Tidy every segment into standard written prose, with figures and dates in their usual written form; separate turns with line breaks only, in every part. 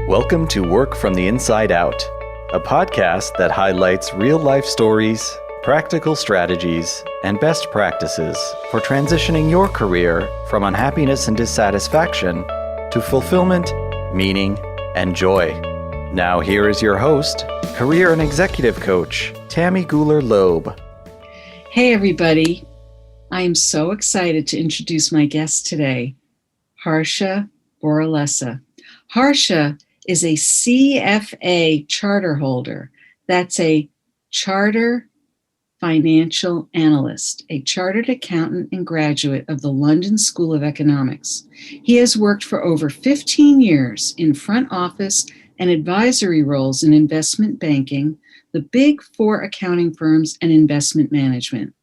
Welcome to Work from the Inside Out, a podcast that highlights real-life stories, practical strategies, and best practices for transitioning your career from unhappiness and dissatisfaction to fulfillment, meaning, and joy. Now here is your host, career and executive coach, Tammy Guler-Loeb.
Hey everybody, I am so excited to introduce my guest today, Harsha Boralessa. Harsha is a CFA charter holder. That's a Charter Financial Analyst, a chartered accountant and graduate of the London School of Economics. He has worked for over 15 years in front office and advisory roles in investment banking, the big four accounting firms, and investment management.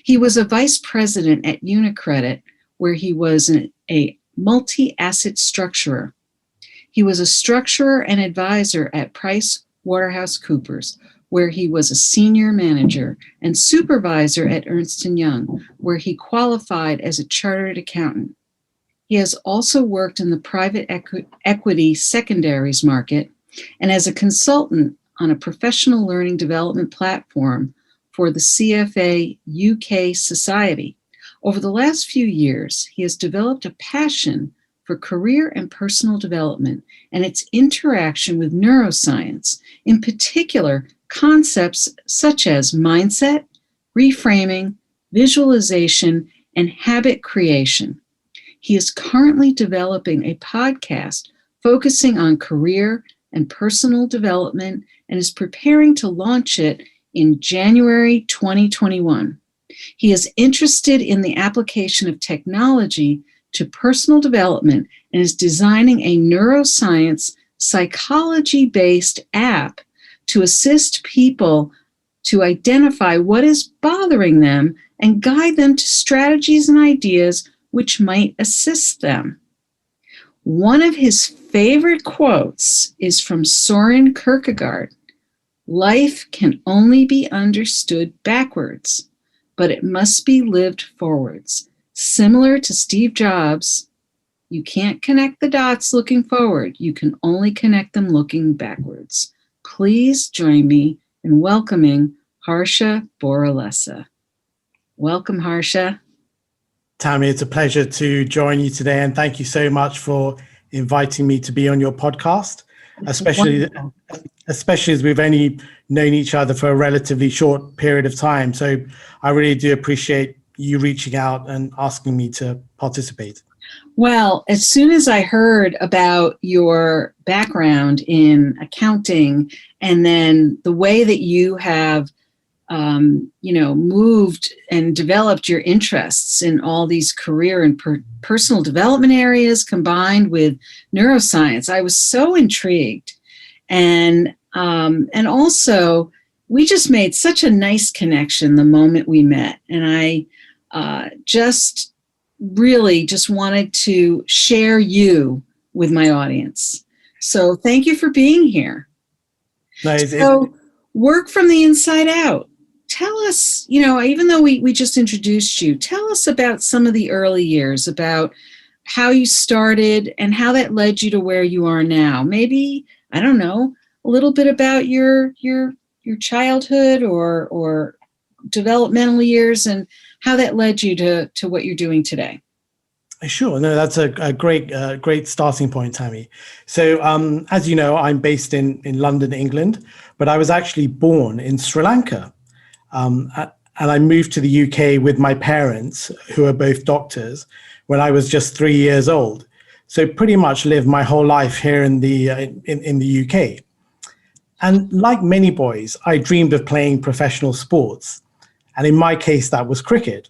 He was a vice president at UniCredit, where he was a multi-asset structurer. He was a structurer and advisor at PricewaterhouseCoopers, where he was a senior manager, and supervisor at Ernst & Young, where he qualified as a chartered accountant. He has also worked in the private equity secondaries market and as a consultant on a professional learning development platform for the CFA UK Society. Over the last few years, he has developed a passion for career and personal development and its interaction with neuroscience, in particular, concepts such as mindset, reframing, visualization, and habit creation. He is currently developing a podcast focusing on career and personal development and is preparing to launch it in January 2021. He is interested in the application of technology to personal development and is designing a neuroscience psychology-based app to assist people to identify what is bothering them and guide them to strategies and ideas which might assist them. One of his favorite quotes is from Soren Kierkegaard. Life can only be understood backwards, but it must be lived forwards. Similar to Steve Jobs, you can't connect the dots looking forward. You can only connect them looking backwards. Please join me in welcoming Harsha Boralessa. Welcome, Harsha.
Tammy, it's a pleasure to join you today, and thank you so much for inviting me to be on your podcast, especially as we've only known each other for a relatively short period of time. So I really do appreciate you reaching out and asking me to participate.
Well, as soon as I heard about your background in accounting and then the way that you have moved and developed your interests in all these career and personal development areas combined with neuroscience, I was so intrigued. And also, we just made such a nice connection the moment we met. And I just wanted to share you with my audience. So thank you for being here.
Nice.
So Work from the Inside Out. Tell us, even though we just introduced you, tell us about some of the early years, about how you started and how that led you to where you are now. Maybe, I don't know, a little bit about your childhood or developmental years and how that led you to what you're doing today.
Sure. No, that's a great starting point, Tammy. So as you know, I'm based in London, England, but I was actually born in Sri Lanka. And I moved to the UK with my parents, who are both doctors, when I was just 3 years old. So pretty much lived my whole life here in the UK. And like many boys, I dreamed of playing professional sports. And in my case, that was cricket.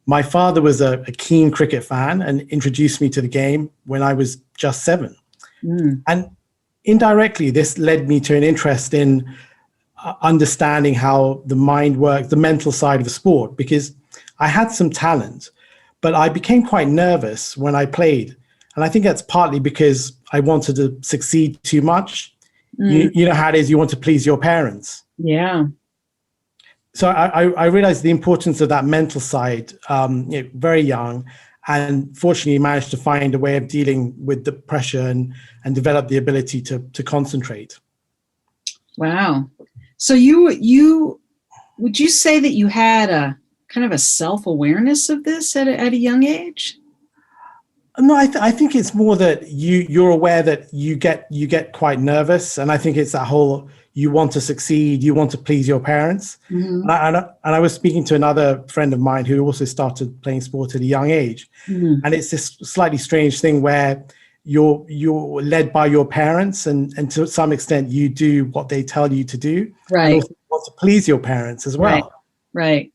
My father was a keen cricket fan and introduced me to the game when I was just 7. And indirectly, this led me to an interest in understanding how the mind works, the mental side of the sport, because I had some talent, but I became quite nervous when I played. And I think that's partly because I wanted to succeed too much. You know how it is, you want to please your parents.
Yeah.
So I realized the importance of that mental side very young. and fortunately managed to find a way of dealing with the pressure and develop the ability to concentrate.
Wow. So you would you say that you had a kind of a self-awareness of this at a young age?
No, I think it's more that you're aware that you get quite nervous, and I think it's that whole you want to succeed, you want to please your parents.
Mm-hmm.
And I was speaking to another friend of mine who also started playing sport at a young age,
Mm-hmm.
and it's this slightly strange thing where you're led by your parents, and to some extent you do what they tell you to do,
Right.
and also you want to please your parents as well.
Right.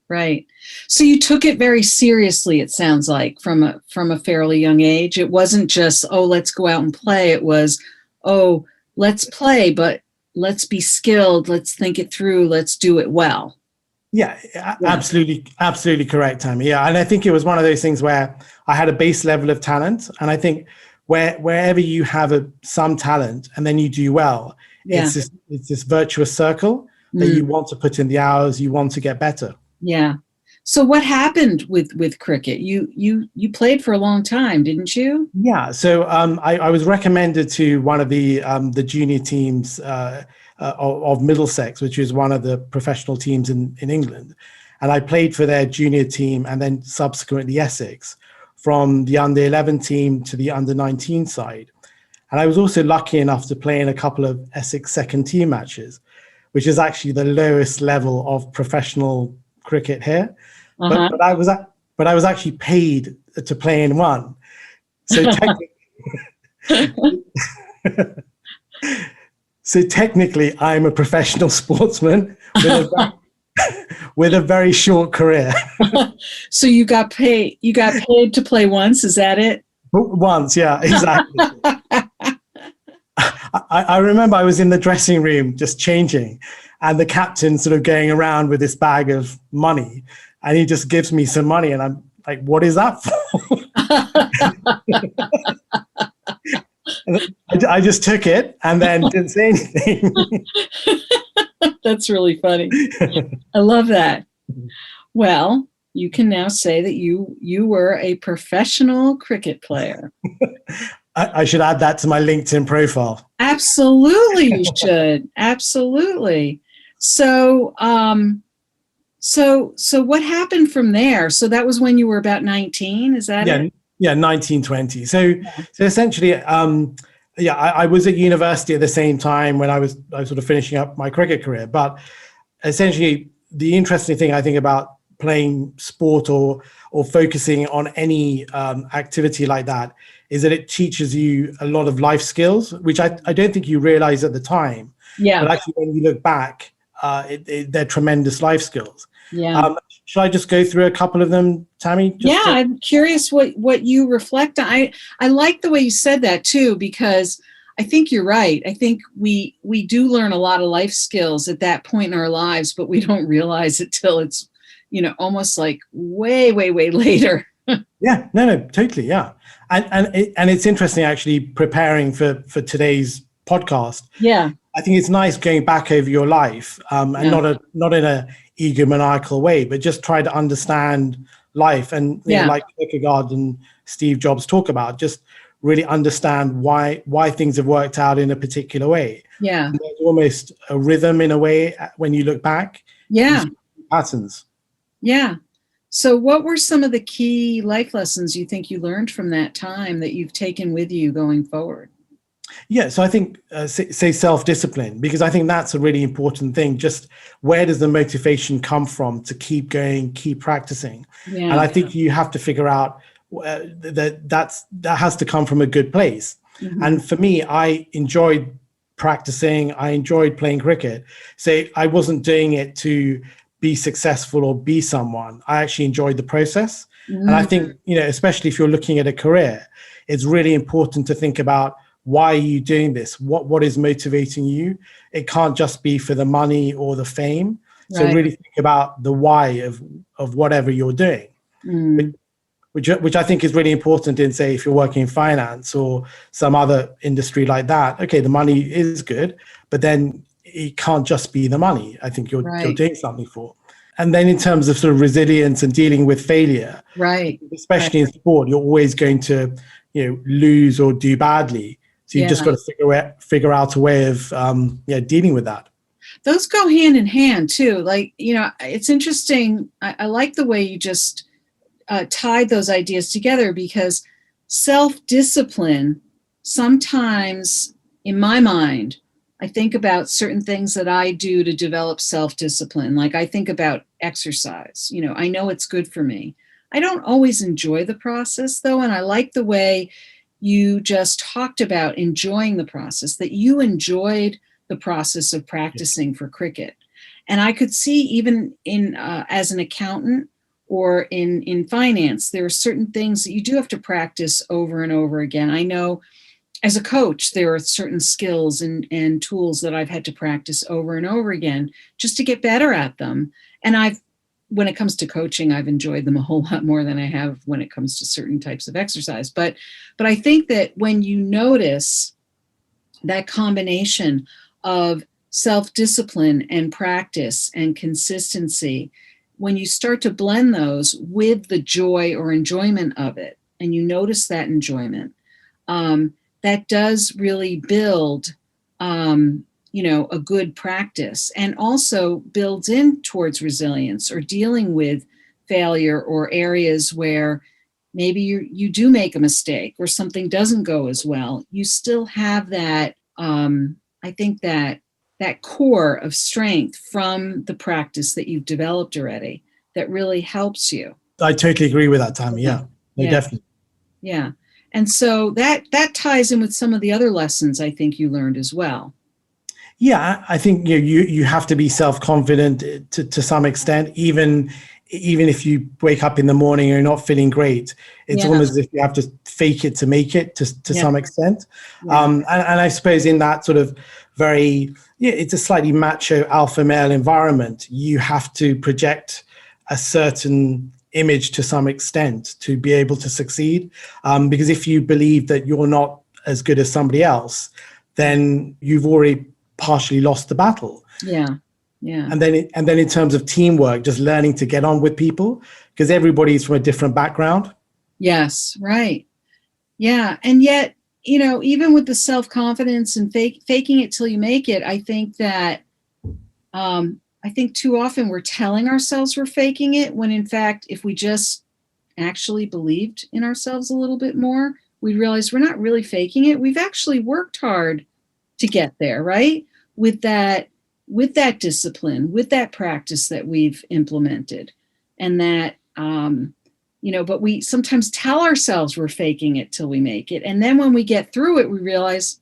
So you took it very seriously, it sounds like, from a fairly young age. It wasn't just, oh, let's go out and play. It was, oh, let's play, but let's be skilled. Let's think it through. Let's do it well.
Yeah. Absolutely correct, Tammy. Yeah. And I think it was one of those things where I had a base level of talent. And I think wherever you have some talent and then you do well, it's this virtuous circle that you want to put in the hours, you want to get better.
Yeah. So what happened with cricket? You played for a long time, didn't you?
Yeah. So I was recommended to one of the junior teams of Middlesex, which is one of the professional teams in England. And I played for their junior team and then subsequently Essex, from the under 11 team to the under 19 side. And I was also lucky enough to play in a couple of Essex second team matches, which is actually the lowest level of professional cricket here.
Uh-huh.
But I was actually paid to play in one. So technically, I'm a professional sportsman with a very short career.
So you got paid to play once, is that it?
Once, yeah, exactly. I remember I was in the dressing room just changing, and the captain sort of going around with this bag of money, and he just gives me some money, and I'm like, what is that for? I just took it and then didn't say anything.
That's really funny. I love that. Well, you can now say that you were a professional cricket player.
I should add that to my LinkedIn profile.
Absolutely, you should. Absolutely. So what happened from there? So that was when you were about 19, is that it?
Yeah, 1920. So essentially, I was at university at the same time when I was sort of finishing up my cricket career. But essentially, the interesting thing I think about playing sport or focusing on any activity like that is that it teaches you a lot of life skills, which I don't think you realize at the time.
Yeah.
But actually, when you look back, they're tremendous life skills.
Yeah.
Should I just go through a couple of them, Tammy?
I'm curious what you reflect on. I like the way you said that too, because I think you're right. I think we do learn a lot of life skills at that point in our lives, but we don't realize it till it's, almost like way later.
Yeah, no, totally. Yeah. And it's interesting actually preparing for today's podcast.
Yeah.
I think it's nice going back over your life and not in a egomaniacal way, but just try to understand life and like Kierkegaard and Steve Jobs talk about, just really understand why things have worked out in a particular way.
Yeah.
And there's almost a rhythm in a way when you look back.
Yeah.
Patterns. Yeah.
So what were some of the key life lessons you think you learned from that time that you've taken with you going forward?
Yeah, so I think say self-discipline, because I think that's a really important thing. Just where does the motivation come from to keep going, keep practicing? Yeah. And I think you have to figure out that has to come from a good place. Mm-hmm. And for me, I enjoyed practicing. I enjoyed playing cricket. So I wasn't doing it to be successful or be someone. I actually enjoyed the process. Mm-hmm. And I think, especially if you're looking at a career, it's really important to think about, why are you doing this? What is motivating you? It can't just be for the money or the fame. So really think about the why of whatever you're doing, which I think is really important in, say, if you're working in finance or some other industry like that. Okay, the money is good, but then it can't just be the money. I think you're doing something for. And then in terms of sort of resilience and dealing with failure,
Right.
especially in sport, you're always going to, lose or do badly. So you've just got to figure out a way of dealing with that.
Those go hand in hand too. Like, it's interesting. I like the way you just tied those ideas together, because self-discipline, sometimes in my mind, I think about certain things that I do to develop self-discipline. Like I think about exercise. I know it's good for me. I don't always enjoy the process though. And I like the way you just talked about enjoying the process, that you enjoyed the process of practicing for cricket. And I could see even in as an accountant or in finance, there are certain things that you do have to practice over and over again. I know as a coach, there are certain skills and tools that I've had to practice over and over again just to get better at them. And when it comes to coaching, I've enjoyed them a whole lot more than I have when it comes to certain types of exercise. But I think that when you notice that combination of self-discipline and practice and consistency, when you start to blend those with the joy or enjoyment of it, and you notice that enjoyment, that does really build, a good practice, and also builds in towards resilience or dealing with failure or areas where maybe you do make a mistake or something doesn't go as well. You still have that, I think that core of strength from the practice that you've developed already that really helps you.
I totally agree with that, Tammy. Yeah, definitely.
Yeah. And so that ties in with some of the other lessons I think you learned as well.
Yeah, I think you have to be self-confident to some extent, even if you wake up in the morning and you're not feeling great. It's almost as if you have to fake it to make it to some extent. And I suppose in that sort of it's a slightly macho alpha male environment, you have to project a certain image to some extent to be able to succeed. Because if you believe that you're not as good as somebody else, then you've already partially lost the battle. Yeah. And then in terms of teamwork, just learning to get on with people, because everybody's from a different background. Yes,
right. Yeah. And yet, even with the self-confidence and faking it till you make it, I think that I think too often we're telling ourselves we're faking it, when in fact, if we just actually believed in ourselves a little bit more, we'd realize we're not really faking it. We've actually worked hard to get there, right? With that discipline, with that practice that we've implemented. And that, but we sometimes tell ourselves we're faking it till we make it. And then when we get through it, we realize,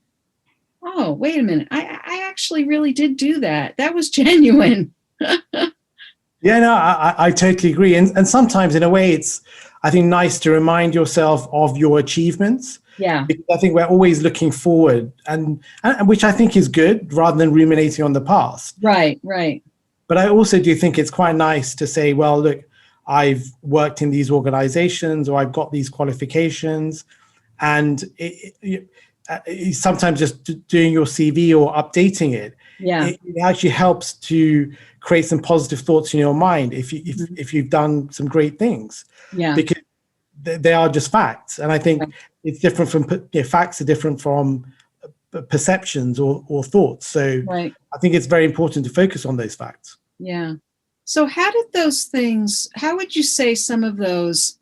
oh, wait a minute, I actually really did do that. That was genuine.
Yeah, no, I totally agree. And sometimes in a way, it's, I think, nice to remind yourself of your achievements. Yeah. Because I think we're always looking forward, and which I think is good, rather than ruminating on the past.
Right, right.
But I also do think it's quite nice to say, well, look, I've worked in these organizations, or I've got these qualifications. And sometimes just doing your CV or updating it, it actually helps to create some positive thoughts in your mind if you've done some great things. Yeah. Because they are just facts. And I think it's different from, facts are different from perceptions or thoughts. So I think it's very important to focus on those facts.
Yeah. So how would you say some of those,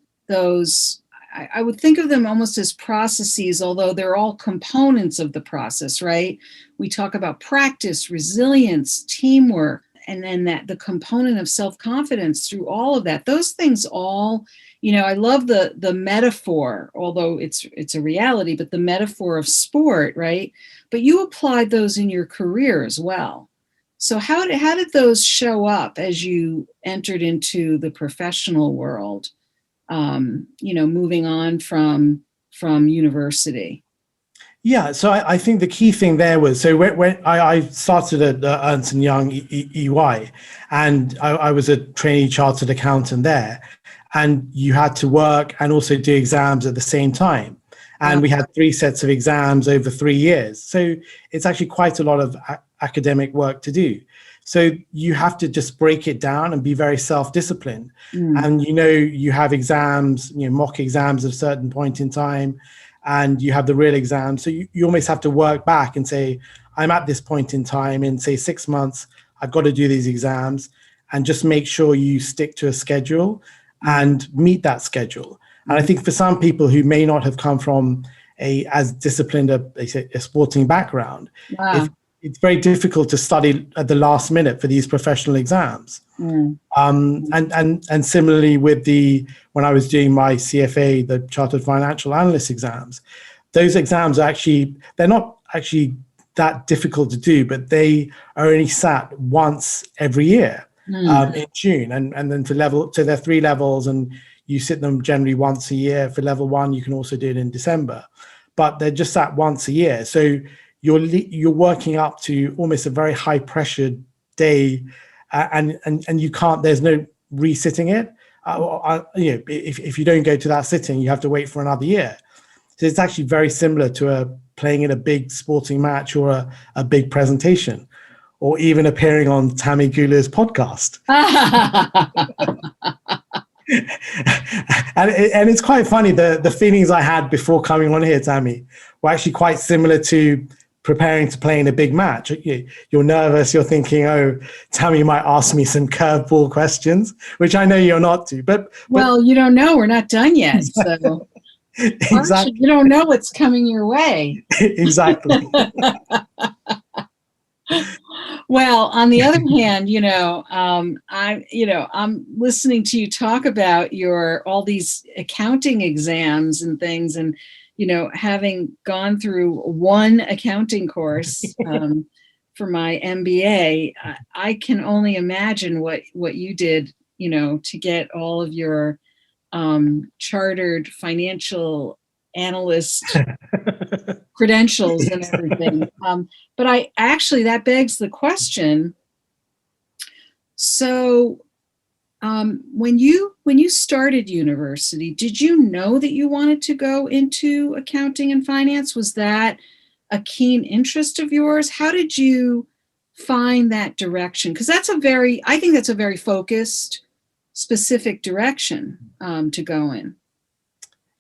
I would think of them almost as processes, although they're all components of the process, right? We talk about practice, resilience, teamwork, and then the component of self-confidence through all of that. Those things all, I love the metaphor, although it's a reality, but the metaphor of sport, right? But you applied those in your career as well. So how did those show up as you entered into the professional world? Moving on from university?
Yeah, so I think the key thing there was, so when I started at Ernst & Young EY, and I was a trainee chartered accountant there, and you had to work and also do exams at the same time. And we had 3 sets of exams over 3 years. So it's actually quite a lot of academic work to do. So you have to just break it down and be very self-disciplined. And, you have exams, mock exams at a certain point in time, and you have the real exam. So you almost have to work back and say, I'm at this point in time in, say, 6 months, I've got to do these exams, and just make sure you stick to a schedule and meet that schedule. And I think for some people who may not have come from as disciplined a sporting background, it's very difficult to study at the last minute for these professional exams. And similarly with when I was doing my CFA, the Chartered Financial Analyst exams, those exams they're not actually that difficult to do, but they are only sat once every year in June. And then so there are 3 levels, and you sit them generally once a year. For level 1, you can also do it in December, but they're just sat once a year. So you're working up to almost a very high pressure day, and you can't. There's no resitting it. If you don't go to that sitting, you have to wait for another year. So it's actually very similar to playing in a big sporting match or a big presentation, or even appearing on Tammy Gula's podcast. And it's quite funny. The feelings I had before coming on here, Tammy, were actually quite similar to preparing to play in a big match. You're nervous. You're thinking, oh, Tammy might ask me some curveball questions, which I know you're not to. But
well, you don't know. We're not done yet. So
exactly.
You don't know what's coming your way.
Exactly.
Well, on the other hand, I'm listening to you talk about all these accounting exams and things, and having gone through one accounting course for my MBA, I can only imagine what you did, to get all of your chartered financial analyst credentials and everything. But that begs the question. So when you started university, did you know that you wanted to go into accounting and finance? Was that a keen interest of yours? How did you find that direction? Because I think that's a very focused, specific direction to go in.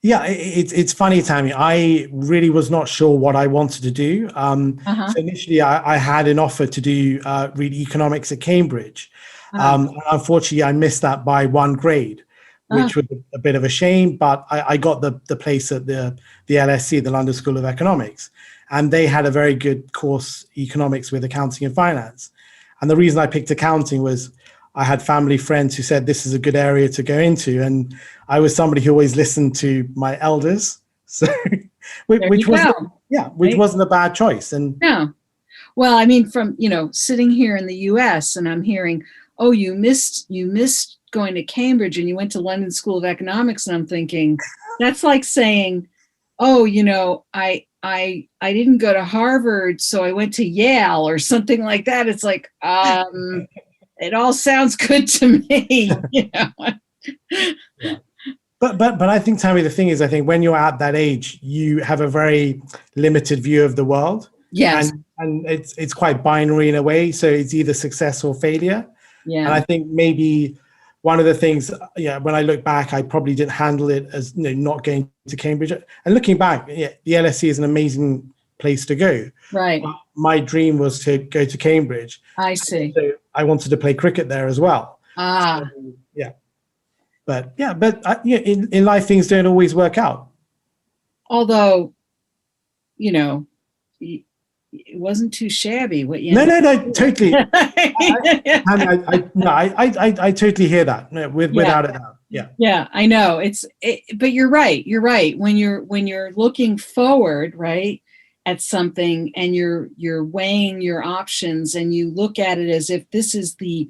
Yeah, it's funny, Tammy. I really was not sure what I wanted to do. So initially, I had an offer to do read economics at Cambridge. Unfortunately, I missed that by 1 grade, which was a bit of a shame. But I got the place at the LSE, the London School of Economics, and they had a very good course, economics with accounting and finance. And the reason I picked accounting was I had family friends who said this is a good area to go into, and I was somebody who always listened to my elders, so which wasn't a bad choice. And
no, well, I mean, from sitting here in the U.S. and I'm hearing, oh, you missed going to Cambridge and you went to London School of Economics, and I'm thinking that's like saying, oh, I didn't go to Harvard, so I went to Yale or something like that. It's like it all sounds good to me.
Yeah. But I think, Tammy, the thing is, I think when you're at that age, you have a very limited view of the world.
Yes.
And it's quite binary in a way. So it's either success or failure.
Yeah.
And I think maybe one of the things, when I look back, I probably didn't handle it as not going to Cambridge. And looking back, the LSE is an amazing place to go.
Right.
My dream was to go to Cambridge.
I see.
So I wanted to play cricket there as well.
So,
yeah. But in life, things don't always work out.
Although, it wasn't too shabby. What you
No, totally. I totally hear that. Without a doubt. Yeah.
Yeah, I know. But you're right. You're right. When you're looking forward, right, at something, and you're weighing your options, and you look at it as if this is the,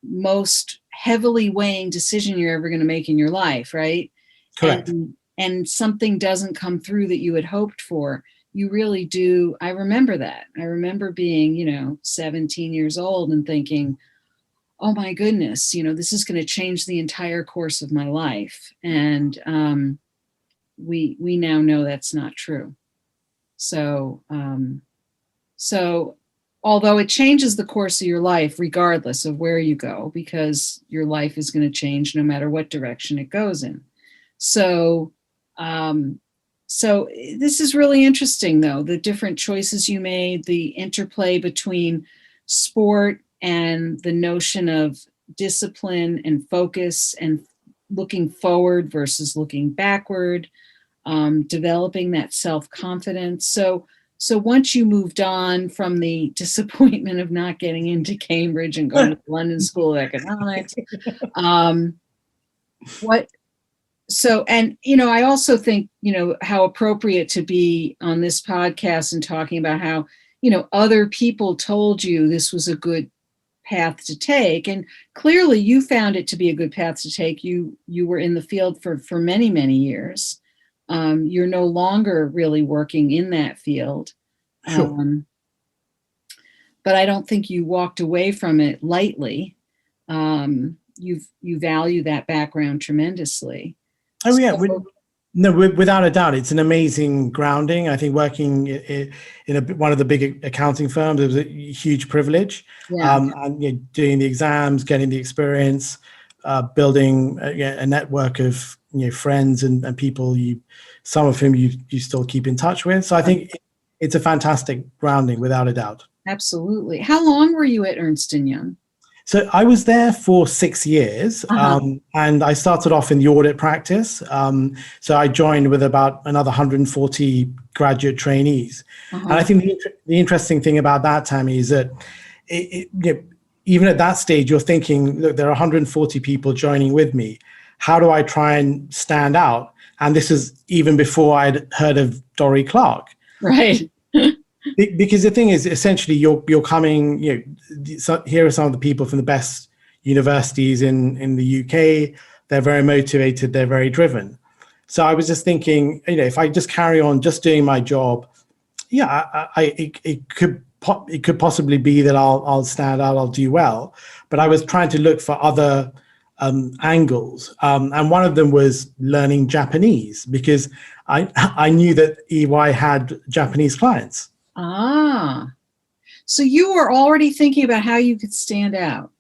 most heavily weighing decision you're ever going to make in your life, right?
Correct.
And something doesn't come through that you had hoped for. You really do. I remember that. I remember being, 17 years old and thinking, oh my goodness, this is going to change the entire course of my life. And we now know that's not true. So although it changes the course of your life regardless of where you go, because your life is going to change no matter what direction it goes in. So, so this is really interesting, though, the different choices you made, the interplay between sport and the notion of discipline and focus and looking forward versus looking backward, developing that self-confidence. So once you moved on from the disappointment of not getting into Cambridge and going to the London School of Economics, and, I also think, how appropriate to be on this podcast and talking about how, other people told you this was a good path to take. And clearly you found it to be a good path to take. You were in the field for many, many years. You're no longer really working in that field.
Sure.
But I don't think you walked away from it lightly. You value that background tremendously.
Oh, yeah. No, without a doubt, it's an amazing grounding. I think working in one of the big accounting firms, it was a huge privilege.
Yeah.
And doing the exams, getting the experience, building a network of friends and people, some of whom you still keep in touch with. So I think it's a fantastic grounding, without a doubt.
Absolutely. How long were you at Ernst & Young?
So I was there for 6 years, and I started off in the audit practice. So I joined with about another 140 graduate trainees. And I think the interesting thing about that, Tammy, is that even at that stage, you're thinking, look, there are 140 people joining with me. How do I try and stand out? And this is even before I'd heard of Dory Clark.
Right.
Because the thing is, essentially, you're coming. So here are some of the people from the best universities in the UK. They're very motivated. They're very driven. So I was just thinking, if I just carry on just doing my job, it could possibly be that I'll stand out. I'll do well. But I was trying to look for other angles, and one of them was learning Japanese, because I knew that EY had Japanese clients.
So you were already thinking about how you could stand out.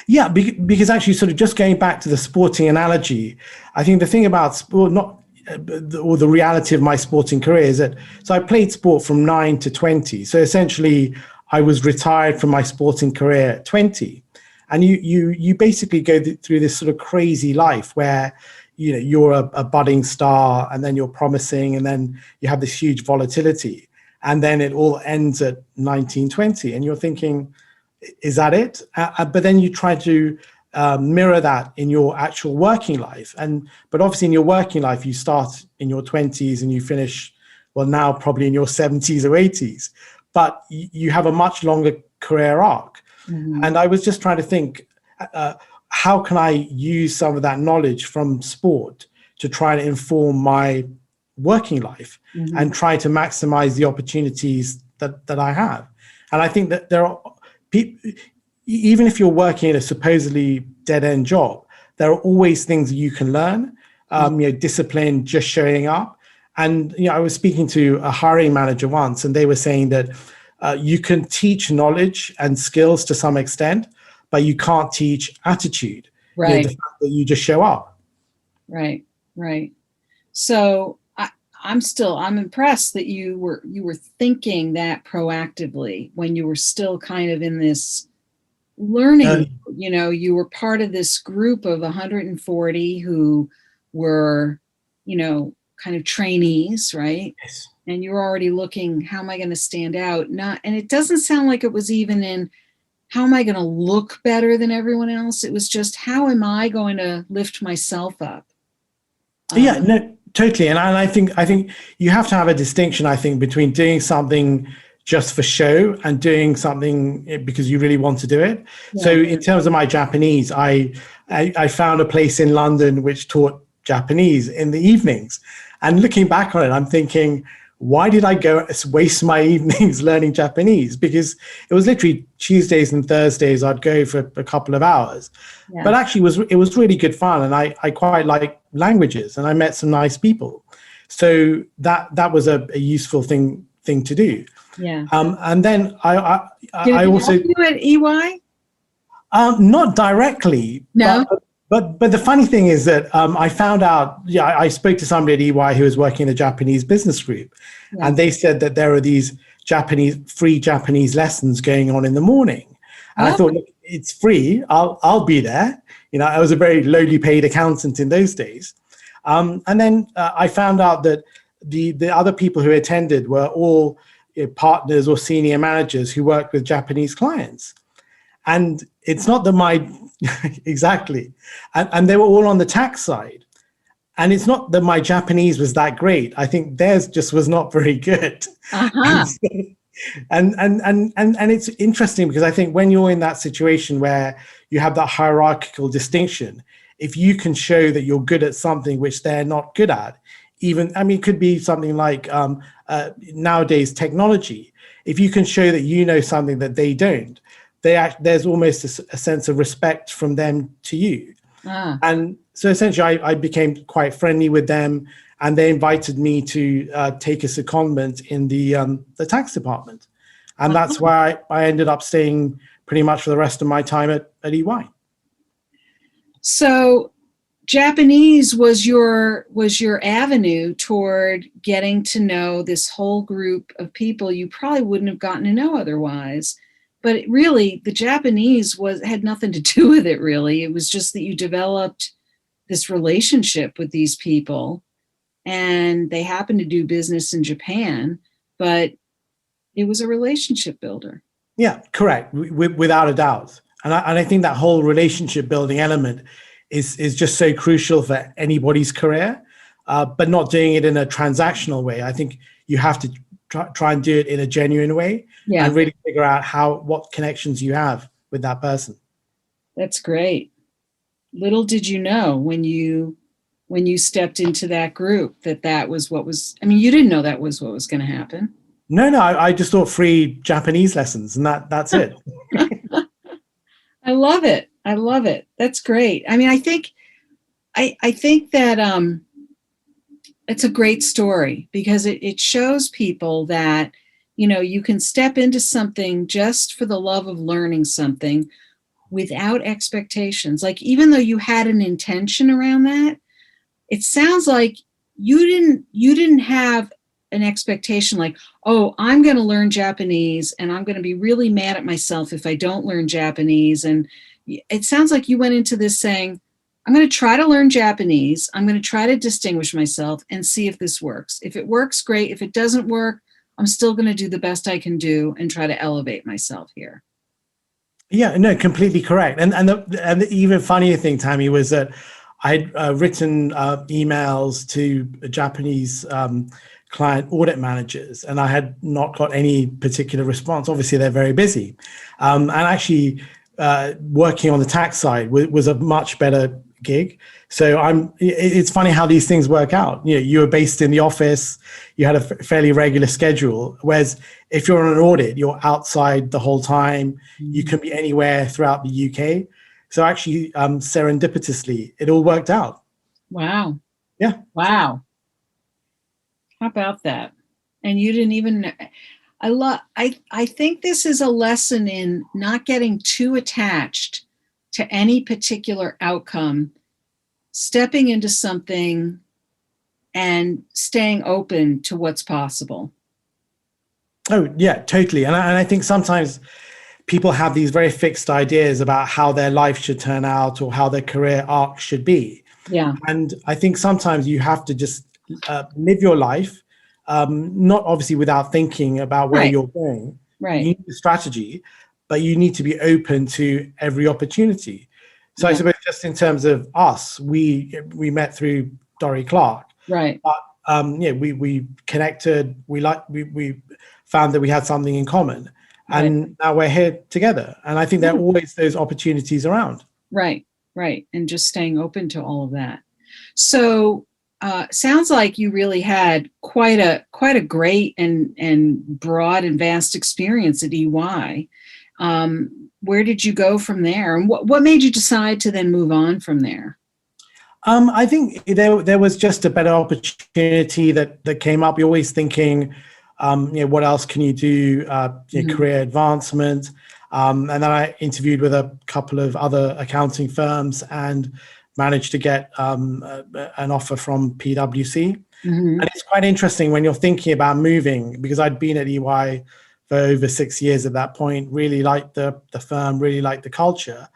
Yeah, because actually, sort of just going back to the sporting analogy, I think the thing about sport, or the reality of my sporting career, is that, so I played sport from 9 to 20. So essentially, I was retired from my sporting career at 20. And you basically go through this sort of crazy life where, you're a budding star, and then you're promising, and then you have this huge volatility. And then it all ends at 19, 20. And you're thinking, is that it? But then you try to mirror that in your actual working life. But obviously in your working life, you start in your 20s and you finish, well, now probably in your 70s or 80s. But you have a much longer career arc. Mm-hmm. And I was just trying to think, how can I use some of that knowledge from sport to try to inform my working life, mm-hmm. and try to maximize the opportunities that I have. And I think that there are people, even if you're working in a supposedly dead-end job, there are always things that you can learn, discipline, just showing up. And I was speaking to a hiring manager once, and they were saying that you can teach knowledge and skills to some extent, but you can't teach attitude.
Right.
The fact that you just show up.
Right. So I'm impressed that you were thinking that proactively when you were still kind of in this learning. You were part of this group of 140 who were, kind of trainees, right?
Yes.
And you were already looking, how am I going to stand out? And it doesn't sound like it was even in, how am I going to look better than everyone else? It was just, how am I going to lift myself up?
Totally. And I think you have to have a distinction, I think, between doing something just for show and doing something because you really want to do it. Yeah. So in terms of my Japanese, I found a place in London which taught Japanese in the evenings. And looking back on it, I'm thinking, why did I go waste my evenings learning Japanese? Because it was literally Tuesdays and Thursdays I'd go for a couple of hours. Yeah. But actually it was really good fun, and I quite like languages, and I met some nice people. So that was a useful thing thing to do.
Yeah.
And then I
Did it
also
help you at EY?
not directly,
No.
but the funny thing is that I found out. Yeah, I spoke to somebody at EY who was working in the Japanese business group,
Yeah.
and they said that there are these free Japanese lessons going on in the morning. And I thought, look, it's free. I'll be there. I was a very lowly paid accountant in those days. And then I found out that the other people who attended were all partners or senior managers who worked with Japanese clients. And it's not that exactly. And they were all on the tax side. And it's not that my Japanese was that great. I think theirs just was not very good.
Uh-huh.
And it's interesting because I think when you're in that situation where you have that hierarchical distinction, if you can show that you're good at something which they're not good at, it could be something like nowadays technology. If you can show that you know something that they don't, there's almost a sense of respect from them to you. And so essentially I became quite friendly with them, and they invited me to take a secondment in the tax department. And that's why I ended up staying pretty much for the rest of my time at EY.
So Japanese was your avenue toward getting to know this whole group of people you probably wouldn't have gotten to know otherwise. But really, the Japanese had nothing to do with it, really. It was just that you developed this relationship with these people, and they happened to do business in Japan, but it was a relationship builder.
Yeah, correct, without a doubt. And I think that whole relationship building element is just so crucial for anybody's career, but not doing it in a transactional way. I think you have to try and do it in a genuine way, and really figure out what connections you have with that person.
That's great. Little did you know when you stepped into that group that was what was, you didn't know that was what was going to happen.
No, I just thought free Japanese lessons, and that's it.
I love it. That's great. I think that it's a great story because it shows people that, you can step into something just for the love of learning something without expectations. Like, even though you had an intention around that, it sounds like you didn't have an expectation like, oh, I'm going to learn Japanese and I'm going to be really mad at myself if I don't learn Japanese. And it sounds like you went into this saying, I'm going to try to learn Japanese. I'm going to try to distinguish myself and see if this works. If it works, great. If it doesn't work, I'm still going to do the best I can do and try to elevate myself here.
Yeah, no, completely correct. And the even funnier thing, Tammy, was that I'd written emails to Japanese client audit managers, and I had not got any particular response. Obviously, they're very busy. And actually, working on the tax side was a much better gig. So it's funny how these things work out. You were based in the office, you had a fairly regular schedule, whereas if you're on an audit, you're outside the whole time. You can be anywhere throughout the UK. So actually, serendipitously, it all worked out.
Wow.
Yeah.
Wow. How about that? And you didn't even, I think this is a lesson in not getting too attached to any particular outcome, stepping into something and staying open to what's possible.
Oh, yeah, totally. And I think sometimes people have these very fixed ideas about how their life should turn out or how their career arc should be.
Yeah.
And I think sometimes you have to just live your life, not obviously without thinking about where you're going.
Right.
You need a strategy, but you need to be open to every opportunity. So I suppose just in terms of us, we met through Dory Clark.
Right.
But we connected. We found that we had something in common, and now we're here together. And I think there are always those opportunities around.
Right. And just staying open to all of that. So sounds like you really had quite a great and broad and vast experience at EY. Where did you go from there, and what made you decide to then move on from there?
I think there was just a better opportunity that came up. You're always thinking, What else can you do? Career advancement. And then I interviewed with a couple of other accounting firms and managed to get an offer from PwC. And it's quite interesting when you're thinking about moving, because I'd been at EY for over 6 years at that point, really liked the firm, really liked the culture.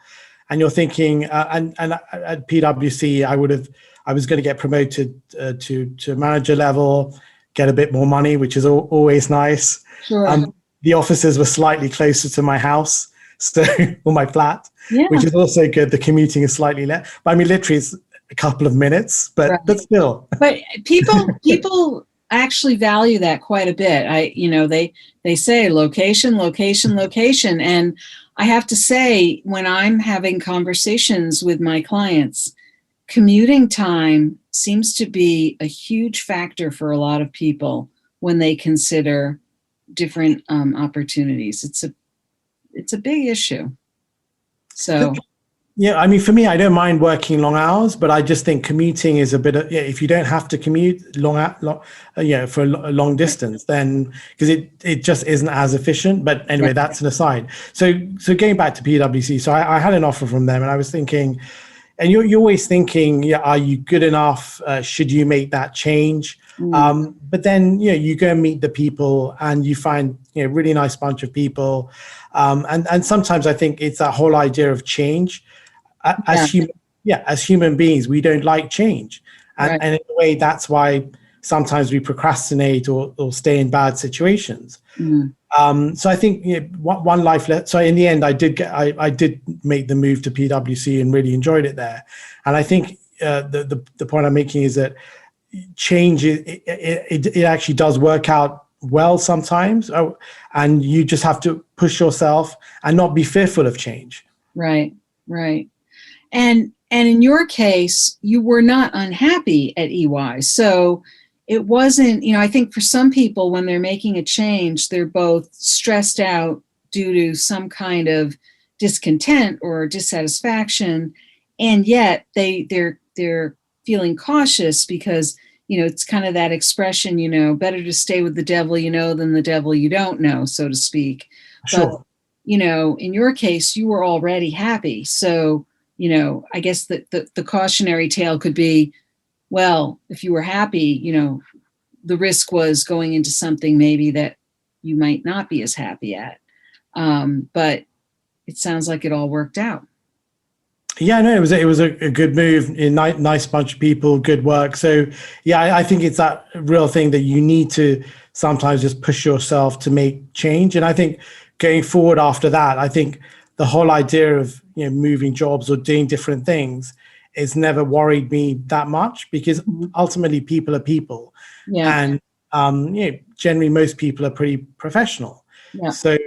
And you're thinking, and at PwC, I was going to get promoted to manager level, get a bit more money, which is always nice.
Sure.
The offices were slightly closer to my house, so or my flat, which is also good. The commuting is slightly less. But I mean, literally, it's a couple of minutes, but still.
But people actually value that quite a bit. They say location, and I have to say, when I'm having conversations with my clients, commuting time seems to be a huge factor for a lot of people when they consider different opportunities. It's a big issue. So.
Yeah, I mean, for me, I don't mind working long hours, but I just think commuting is a bit of, if you don't have to commute for a long distance, then because it just isn't as efficient. But anyway, that's an aside. So going back to PwC, so I had an offer from them, and I was thinking, and you're always thinking, are you good enough? Should you make that change? But then you go and meet the people, and you find really nice bunch of people, and sometimes I think it's that whole idea of change. As human beings, we don't like change, and in a way, that's why sometimes we procrastinate or stay in bad situations. So I think one life. So in the end, I did make the move to PwC and really enjoyed it there. And I think the point I'm making is that change it actually does work out well sometimes, and you just have to push yourself and not be fearful of change.
Right. And in your case, you were not unhappy at EY. So it wasn't, I think for some people, when they're making a change, they're both stressed out due to some kind of discontent or dissatisfaction. And yet they're feeling cautious because, it's kind of that expression, better to stay with the devil you know than the devil you don't know, so to speak.
Sure.
But, in your case, you were already happy. So, I guess the cautionary tale could be, well, if you were happy, the risk was going into something maybe that you might not be as happy at. But it sounds like it all worked out.
Yeah, no, it was a good move. A nice bunch of people, good work. So yeah, I think it's that real thing that you need to sometimes just push yourself to make change. And I think going forward after that, I think the whole idea of moving jobs or doing different things has never worried me that much, because ultimately people are people, and generally most people are pretty professional. So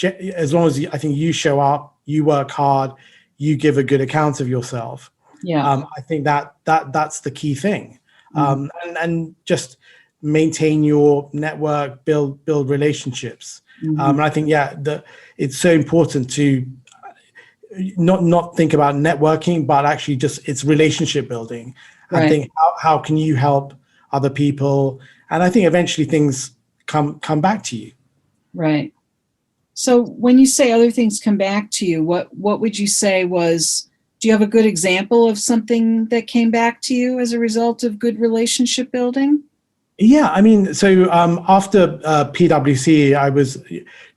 as long as I think you show up, you work hard, you give a good account of yourself. I think that's the key thing, and just maintain your network, build relationships. And I think it's so important to not think about networking, but actually just it's relationship building. I think how can you help other people, and I think eventually things come back to you.
Right. So when you say other things come back to you, what would you say do you have a good example of something that came back to you as a result of good relationship building?
Yeah, I mean, so after PwC, I was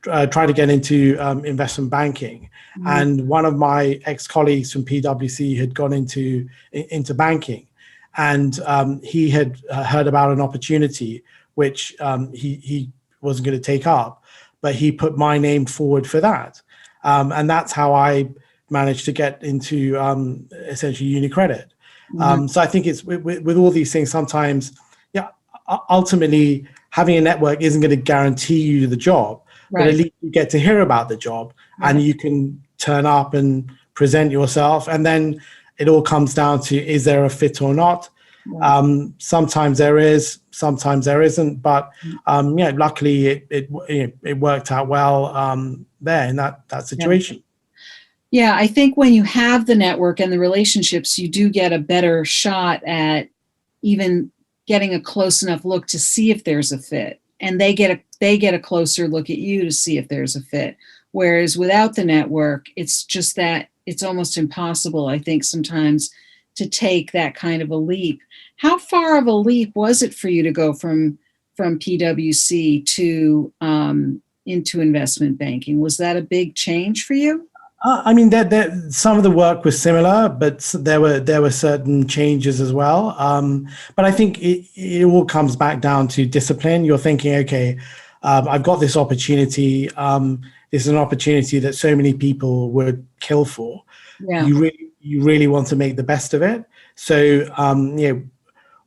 trying to get into investment banking, and one of my ex-colleagues from PwC had gone into banking, and he had heard about an opportunity which he wasn't going to take up, but he put my name forward for that, and that's how I managed to get into essentially UniCredit. So I think it's with all these things sometimes. Ultimately, having a network isn't going to guarantee you the job, but at least you get to hear about the job, and you can turn up and present yourself, and then it all comes down to, is there a fit or not? Sometimes there is, sometimes there isn't, but luckily it worked out well there in that situation.
Yeah, I think when you have the network and the relationships, you do get a better shot at even getting a close enough look to see if there's a fit. and they get a closer look at you to see if there's a fit. Whereas without the network, it's just that it's almost impossible, I think, sometimes to take that kind of a leap. How far of a leap was it for you to go from PwC to into investment banking? Was that a big change for you?
I mean, some of the work was similar, but there were certain changes as well. But I think it all comes back down to discipline. You're thinking, okay, I've got this opportunity. This is an opportunity that so many people would kill for.
Yeah.
You really want to make the best of it. So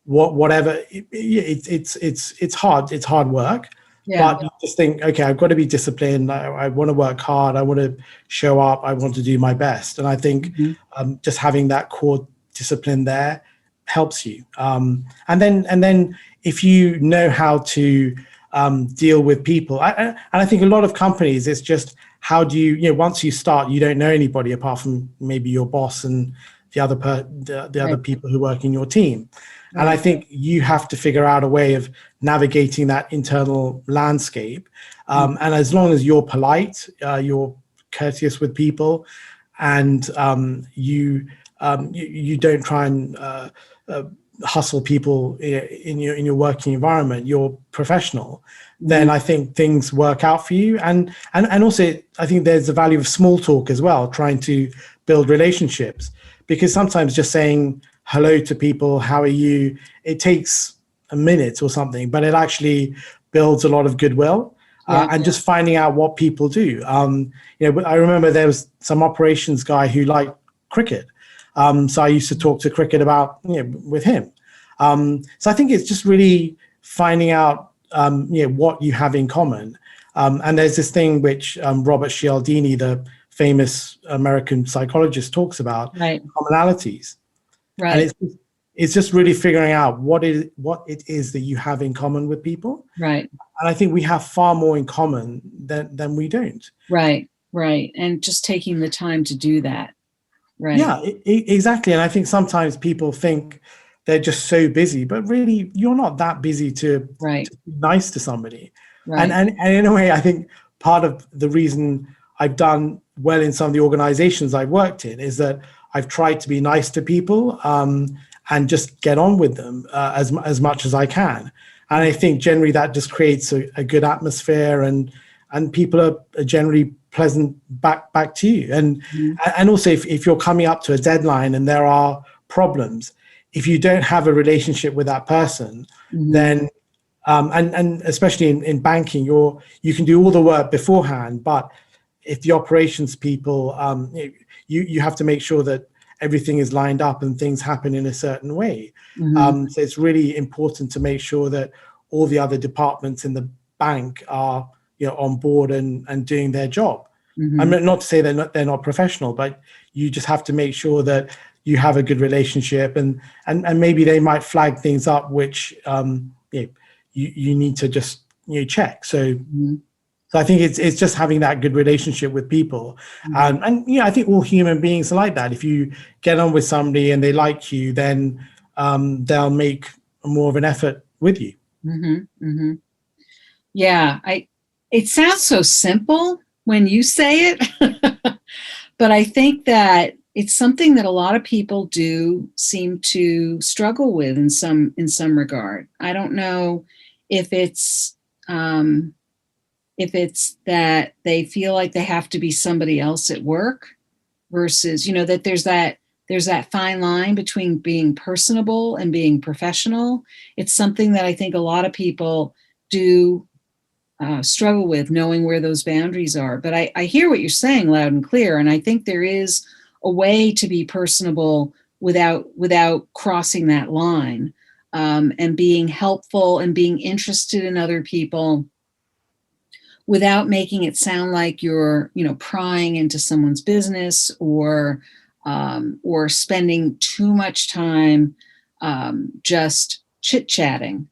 whatever it's hard. It's hard work.
Yeah.
But you just think, okay, I've got to be disciplined. I want to work hard. I want to show up. I want to do my best. And I think just having that core discipline there helps you. And then if you know how to deal with people, and I think a lot of companies, it's just how do you once you start, you don't know anybody apart from maybe your boss and the other people who work in your team. Right. And I think you have to figure out a way of navigating that internal landscape. And as long as you're polite, you're courteous with people, and you don't try and hustle people in your working environment, you're professional, then I think things work out for you. And also, I think there's the value of small talk as well, trying to build relationships. Because sometimes just saying hello to people, how are you, it takes a minute or something, but it actually builds a lot of goodwill. Just finding out what people do. I remember there was some operations guy who liked cricket. So I used to talk to cricket with him. So I think it's just really finding out, what you have in common. And there's this thing which Robert Cialdini, the famous American psychologist, talks about, commonalities. Right. And it's just really figuring out what it is that you have in common with people. Right. And I think we have far more in common than we don't.
Right. Right. And just taking the time to do that. Right.
Yeah, exactly. And I think sometimes people think they're just so busy, but really you're not that busy to be nice to somebody. Right. And in a way, I think part of the reason I've done well in some of the organizations I've worked in is that I've tried to be nice to people and just get on with them as much as I can. And I think generally that just creates a good atmosphere, and people are generally pleasant back to you. And also if you're coming up to a deadline and there are problems, if you don't have a relationship with that person, then and especially in banking, you can do all the work beforehand, but if the operations people, you have to make sure that everything is lined up and things happen in a certain way. So it's really important to make sure that all the other departments in the bank are on board and doing their job. I'm not to say they're not professional, but you just have to make sure that you have a good relationship, and maybe they might flag things up which you need to just check. So I think it's just having that good relationship with people. And I think all human beings are like that. If you get on with somebody and they like you, then they'll make more of an effort with you.
Yeah, it sounds so simple when you say it, but I think that it's something that a lot of people do seem to struggle with in some regard. I don't know if it's that they feel like they have to be somebody else at work versus, that there's that fine line between being personable and being professional. It's something that I think a lot of people do struggle with, knowing where those boundaries are. But I hear what you're saying loud and clear. And I think there is a way to be personable without crossing that line, and being helpful and being interested in other people without making it sound like you're, prying into someone's business or spending too much time just chit-chatting.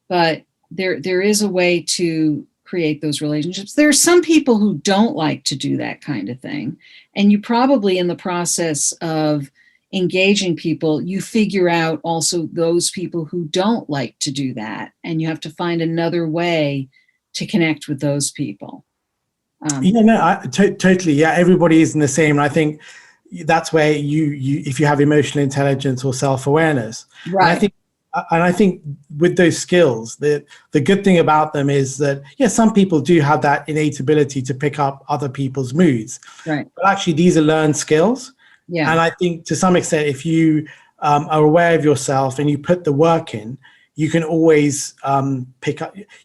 But there is a way to create those relationships. There are some people who don't like to do that kind of thing. And you probably, in the process of engaging people, you figure out also those people who don't like to do that, and you have to find another way to connect with those people.
Totally. Yeah, everybody isn't the same. And I think that's where you if you have emotional intelligence or self-awareness,
Right.
And I think with those skills, the good thing about them is that, some people do have that innate ability to pick up other people's moods.
Right.
But actually, these are learned skills.
Yeah.
And I think to some extent, if you are aware of yourself and you put the work in, you can always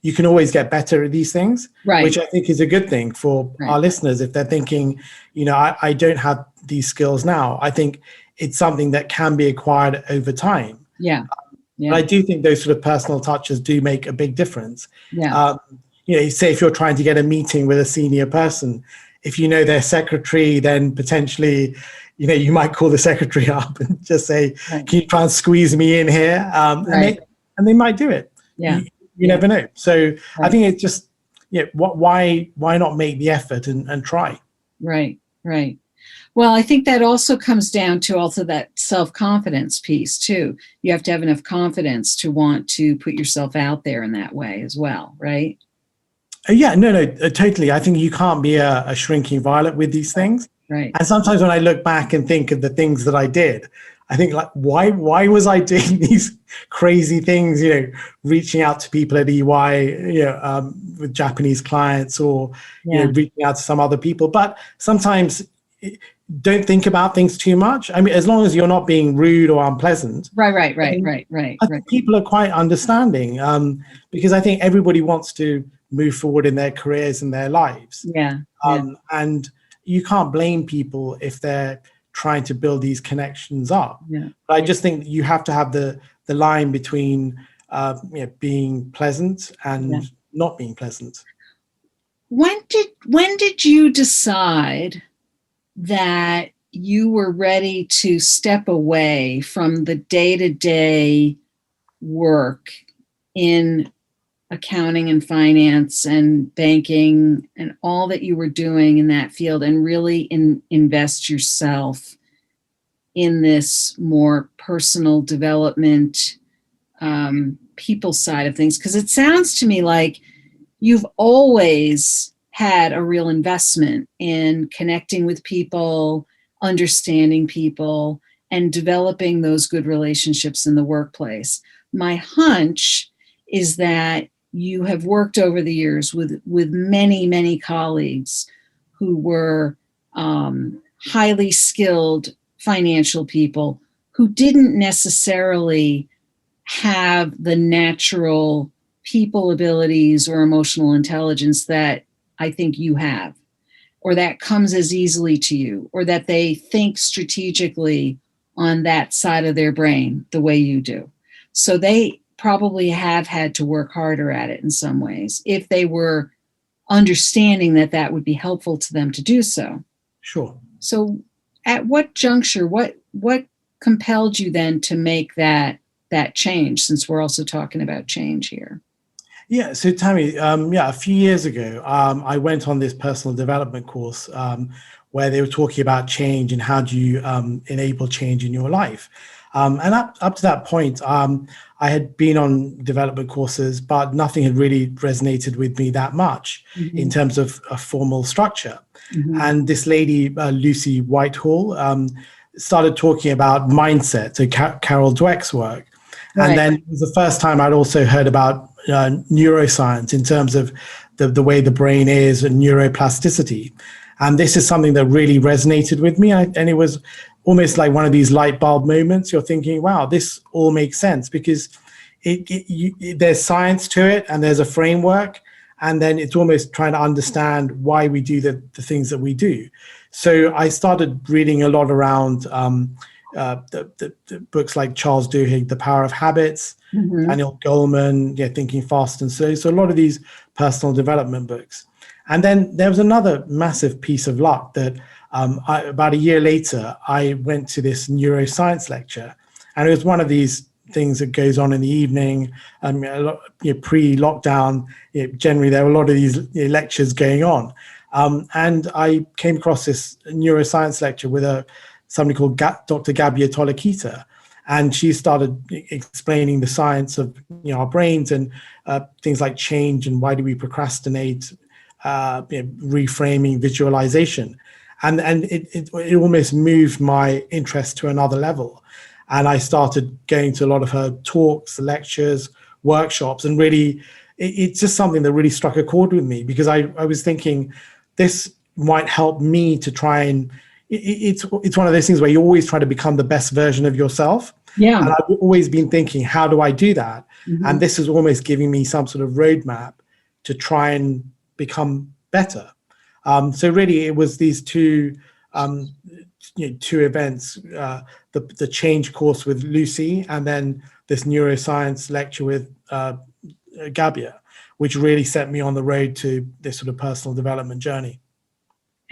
you can always get better at these things,
right.
which I think is a good thing for
right.
our listeners. If they're thinking, I don't have these skills now, I think it's something that can be acquired over time.
Yeah.
But I do think those sort of personal touches do make a big difference.
Yeah.
Say if you're trying to get a meeting with a senior person, if you know their secretary, then potentially, you might call the secretary up and just say, right. Can you try and squeeze me in here? And they might do it.
Yeah.
You never know. So right. I think it's just, why not make the effort and try?
Right. Right. Well, I think that also comes down to also that self-confidence piece too. You have to have enough confidence to want to put yourself out there in that way as well, right?
No, totally. I think you can't be a shrinking violet with these things.
Right.
And sometimes when I look back and think of the things that I did, I think like, why was I doing these crazy things, reaching out to people at EY, with Japanese clients or, reaching out to some other people. But sometimes don't think about things too much. I mean, as long as you're not being rude or unpleasant.
Right.
I think people are quite understanding because I think everybody wants to move forward in their careers and their lives. And you can't blame people if they're trying to build these connections up. But I just think you have to have the line between being pleasant and not being pleasant.
When did you decide that you were ready to step away from the day-to-day work in accounting and finance and banking and all that you were doing in that field and really invest yourself in this more personal development, people side of things? Because it sounds to me like you've always had a real investment in connecting with people, understanding people, and developing those good relationships in the workplace. My hunch is that you have worked over the years with many, many colleagues who were highly skilled financial people who didn't necessarily have the natural people abilities or emotional intelligence that I think you have, or that comes as easily to you, or that they think strategically on that side of their brain the way you do. So they probably have had to work harder at it in some ways if they were understanding that that would be helpful to them to do so.
Sure.
So at what juncture, what compelled you then to make that change, since we're also talking about change here?
Yeah, so Tammy, a few years ago, I went on this personal development course where they were talking about change and how do you enable change in your life. And up to that point, I had been on development courses, but nothing had really resonated with me that much in terms of a formal structure. And this lady, Lucy Whitehall, started talking about mindset, so Carol Dweck's work. Right. And then it was the first time I'd also heard about neuroscience in terms of the way the brain is and neuroplasticity. And this is something that really resonated with me. And it was almost like one of these light bulb moments. You're thinking, wow, this all makes sense because there's science to it and there's a framework. And then it's almost trying to understand why we do the things that we do. So I started reading a lot around the books like Charles Duhigg, The Power of Habits, Daniel Goleman, Thinking Fast and Slow. So a lot of these personal development books. And then there was another massive piece of luck that about a year later, I went to this neuroscience lecture. And it was one of these things that goes on in the evening, pre-lockdown. Generally, there were a lot of these lectures going on. And I came across this neuroscience lecture with somebody called Dr. Gabia Tolakita. And she started explaining the science of our brains and things like change and why do we procrastinate, reframing, visualization. And it almost moved my interest to another level. And I started going to a lot of her talks, lectures, workshops, and really, it's just something that really struck a chord with me, because I was thinking this might help me to try and, it's one of those things where you always try to become the best version of yourself.
Yeah.
And I've always been thinking, how do I do that?
Mm-hmm.
And this is almost giving me some sort of roadmap to try and become better. So really, it was these two events, the change course with Lucy, and then this neuroscience lecture with Gabia, which really set me on the road to this sort of personal development journey.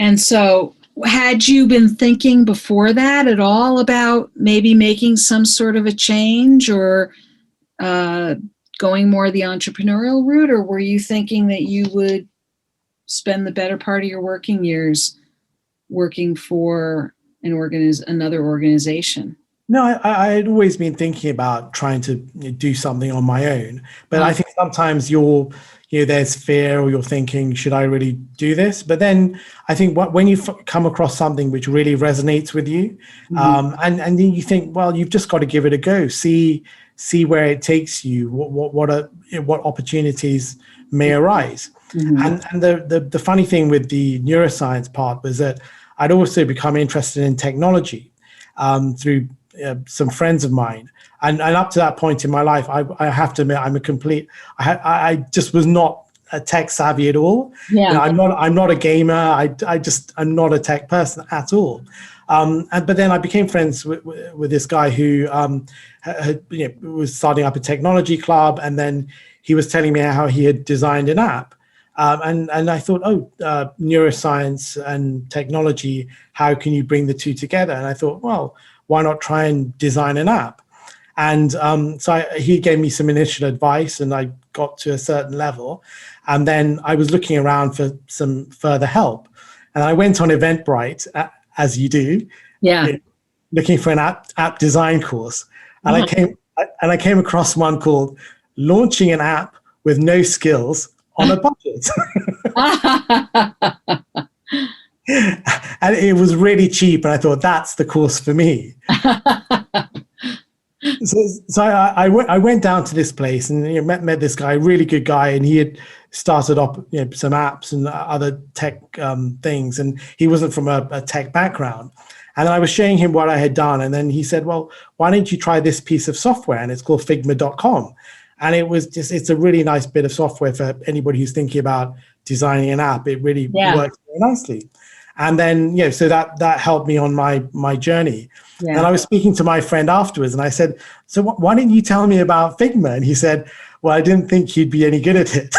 And so, had you been thinking before that at all about maybe making some sort of a change, or going more the entrepreneurial route, or were you thinking that you would spend the better part of your working years working for another organization?
No, I had always been thinking about trying to do something on my own, but I think sometimes there's fear, or you're thinking, should I really do this? But then I think when you come across something which really resonates with you, and then you think, well, you've just got to give it a go, see where it takes you, what opportunities may arise. And the funny thing with the neuroscience part was that I'd also become interested in technology through some friends of mine, and up to that point in my life, I have to admit, I just was not a tech savvy at all.
Yeah,
I'm not a gamer. I'm not a tech person at all. But then I became friends with this guy who was starting up a technology club, and then he was telling me how he had designed an app. And I thought, neuroscience and technology, how can you bring the two together? And I thought, well, why not try and design an app? And so he gave me some initial advice, and I got to a certain level. And then I was looking around for some further help. And I went on Eventbrite, as you do, looking for an app design course. And I came across one called Launching an App with No Skills on a Budget. And it was really cheap, and I thought, that's the course for me. So I went down to this place and met this guy, really good guy, and he had started up some apps and other tech things, and he wasn't from a tech background. And I was showing him what I had done, and then he said, well, why don't you try this piece of software? And it's called Figma.com. And it's a really nice bit of software for anybody who's thinking about designing an app. It really works very nicely. And then, so that helped me on my journey. Yeah. And I was speaking to my friend afterwards, and I said, so why didn't you tell me about Figma? And he said, well, I didn't think you'd be any good at it.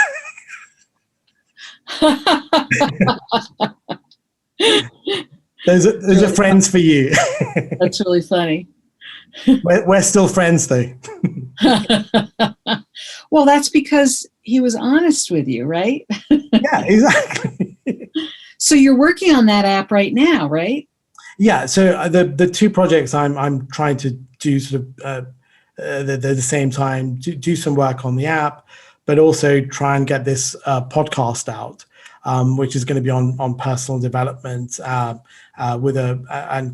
Those are friends for you.
That's really funny.
We're still friends, though.
Well, that's because he was honest with you, right?
Yeah, exactly.
So you're working on that app right now, right?
Yeah. So the two projects I'm trying to do sort of the same time, do some work on the app, but also try and get this podcast out, which is going to be on personal development and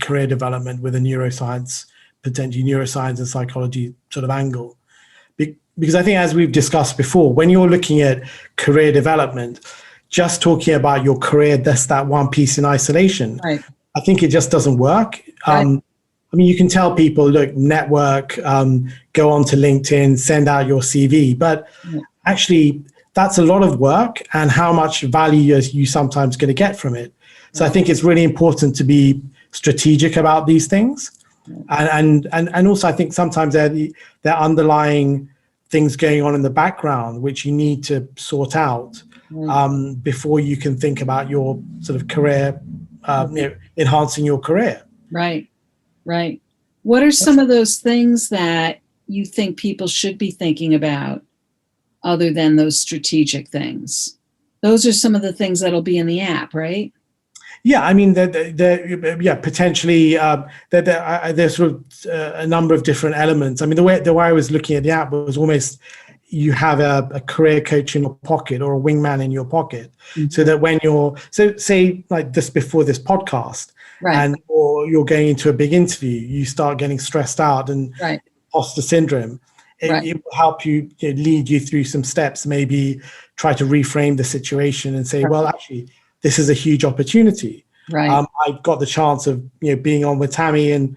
career development with a potentially neuroscience and psychology sort of angle. Because I think, as we've discussed before, when you're looking at career development, just talking about your career, that's that one piece in isolation.
Right.
I think it just doesn't work. Right. I mean, you can tell people, look, network, go on to LinkedIn, send out your CV, but actually that's a lot of work, and how much value are you sometimes going to get from it? So I think it's really important to be strategic about these things. And also I think sometimes there are underlying things going on in the background which you need to sort out before you can think about your sort of career, enhancing your career.
Right. What are some of those things that you think people should be thinking about other than those strategic things? Those are some of the things that'll be in the app, right?
Yeah, I mean, potentially there's sort of a number of different elements. I mean, the way I was looking at the app was almost you have a career coach in your pocket or a wingman in your pocket, so that when so say like this before this podcast,
Right.
or you're going into a big interview, you start getting stressed out and
Right.
imposter syndrome. It will help you, lead you through some steps, maybe try to reframe the situation and say, well, actually, this is a huge opportunity.
Right.
I've got the chance of being on with Tammy and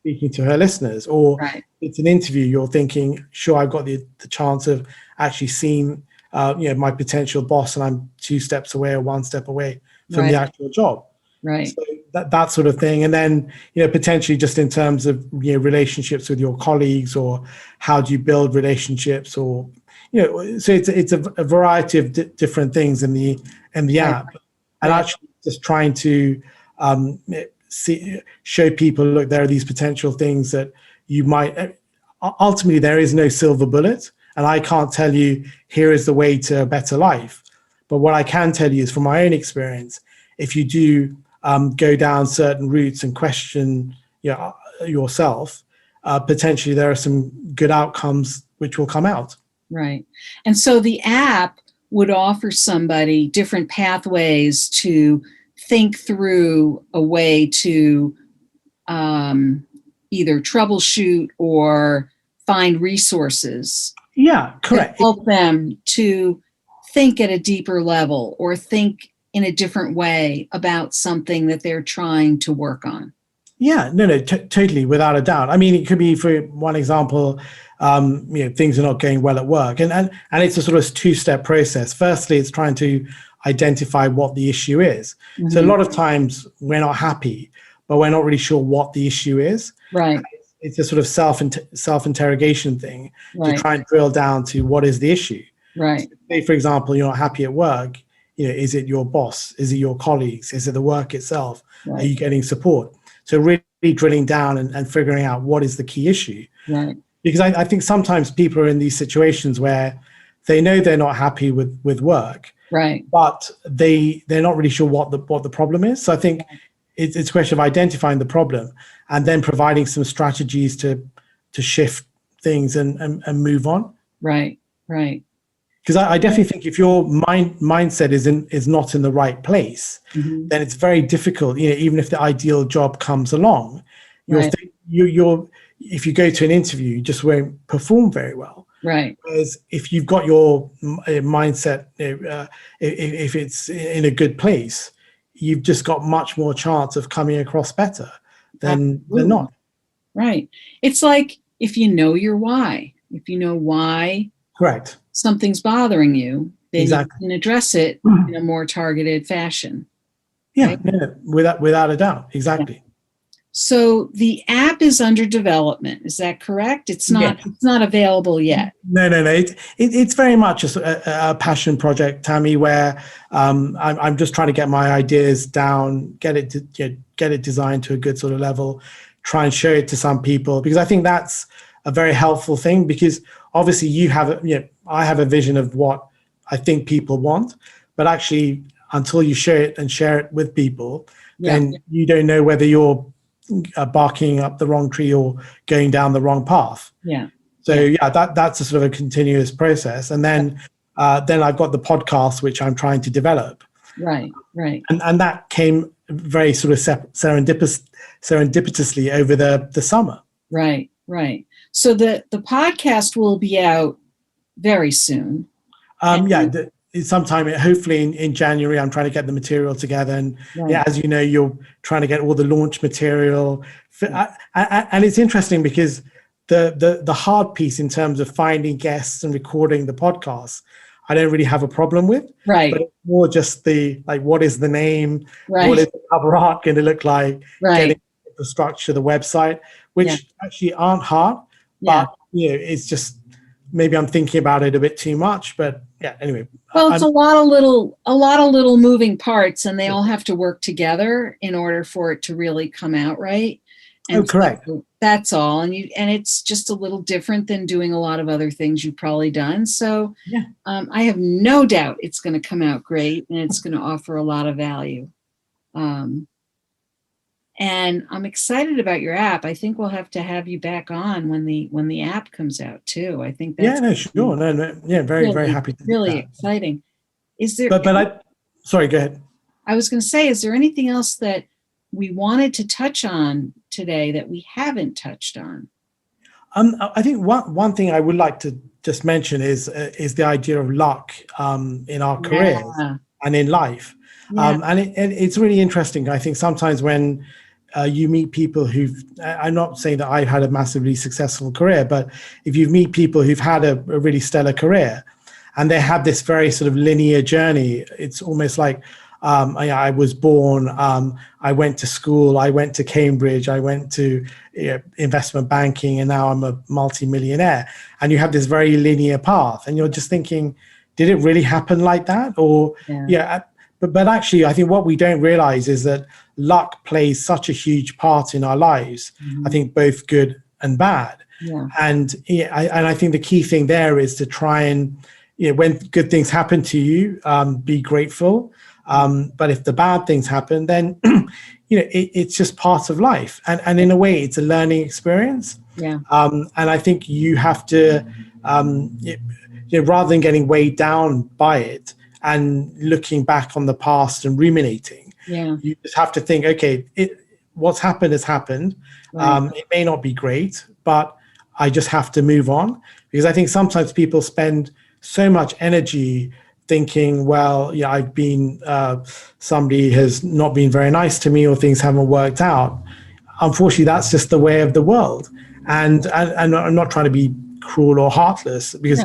speaking to her listeners, or it's an interview. You're thinking, sure, I've got the chance of actually seeing my potential boss, and I'm 2 steps away or 1 step away from the actual job.
Right.
So that sort of thing. And then potentially just in terms of relationships with your colleagues, or how do you build relationships, or so it's a variety of different things in the app. And actually just trying to show people, look, there are these potential things that you might, ultimately there is no silver bullet, and I can't tell you here is the way to a better life. But what I can tell you is from my own experience, if you do go down certain routes and question yourself, potentially there are some good outcomes which will come out.
Right. And so the app would offer somebody different pathways to think through a way to either troubleshoot or find resources.
Yeah, correct.
To help them to think at a deeper level, or think in a different way about something that they're trying to work on.
Yeah, no, totally, without a doubt. I mean, it could be, for one example, things are not going well at work, and it's a sort of 2-step process. Firstly, it's trying to identify what the issue is. So a lot of times we're not happy, but we're not really sure what the issue is.
Right.
It's a sort of self-interrogation thing to try and drill down to what is the issue.
Right.
So say, for example, you're not happy at work. Is it your boss? Is it your colleagues? Is it the work itself? Are you getting support? So really drilling down and figuring out what is the key issue.
Right.
Because I think sometimes people are in these situations where they know they're not happy with work,
right,
but they're not really sure what the problem is. So I think it's a question of identifying the problem and then providing some strategies to shift things and move on.
Right. Right.
Because I definitely think if your mindset is not in the right place, then it's very difficult. Even if the ideal job comes along, if you go to an interview, you just won't perform very well.
Right.
Whereas if you've got your mindset, if it's in a good place, you've just got much more chance of coming across better than not.
Right. It's like if you know your why, if you know why.
Correct.
Something's bothering you, then you can address it in a more targeted fashion.
Yeah,
right?
No, without a doubt. Exactly.
Yeah. So the app is under development. Is that correct? It's not. Yeah. It's not available yet.
No. It's very much a passion project, Tammy, where I'm just trying to get my ideas down, get it designed to a good sort of level, try and show it to some people, because I think that's a very helpful thing. Because obviously I have a vision of what I think people want, but actually until you share it with people, then you don't know whether you're barking up the wrong tree or going down the wrong path.
Yeah.
So that's a sort of a continuous process. And then I've got the podcast, which I'm trying to develop.
Right.
And that came very sort of serendipitously over the summer.
Right. So the podcast will be out very soon.
Sometime, hopefully in January. I'm trying to get the material together, and as you know, you're trying to get all the launch material. And it's interesting because the hard piece in terms of finding guests and recording the podcast, I don't really have a problem with.
Right.
But it's more just what is the name?
Right.
What is the cover art going to look like?
Right.
Getting the structure, the website, which actually aren't hard.
Yeah.
But it's just maybe I'm thinking about it a bit too much. But anyway.
Well, it's a lot of little moving parts, and they all have to work together in order for it to really come out right. And
correct.
So that's all. And it's just a little different than doing a lot of other things you've probably done. So I have no doubt it's going to come out great, and it's going to offer a lot of value. And I'm excited about your app. I think we'll have to have you back on when the app comes out too. I think
Yeah,
that's
no, sure. No, yeah, very, very
really,
happy to do
really
that.
exciting. Is there,
But sorry, go ahead.
I was going to say, is there anything else that we wanted to touch on today that we haven't touched on?
I think one thing I would like to just mention is the idea of luck in our careers
Yeah.
and in life.
Yeah.
And it's really interesting. I think sometimes when you meet people I'm not saying that I've had a massively successful career, but if you meet people who've had a really stellar career and they have this very sort of linear journey, it's almost like I was born, I went to school, I went to Cambridge, I went to investment banking, and now I'm a multimillionaire. And you have this very linear path, and you're just thinking, did it really happen like that? Or but actually, I think what we don't realize is that luck plays such a huge part in our lives. I think both good and bad.
Yeah.
And I think the key thing there is to try and, when good things happen to you, be grateful. But if the bad things happen, then it's just part of life, and in a way, it's a learning experience.
Yeah.
And I think you have to, rather than getting weighed down by it and looking back on the past and ruminating, you just have to think, okay, what's happened has happened.
Right.
It may not be great, but I just have to move on, because I think sometimes people spend so much energy thinking, well, I've been, somebody has not been very nice to me, or things haven't worked out. Unfortunately, that's just the way of the world. And I'm not trying to be cruel or heartless, because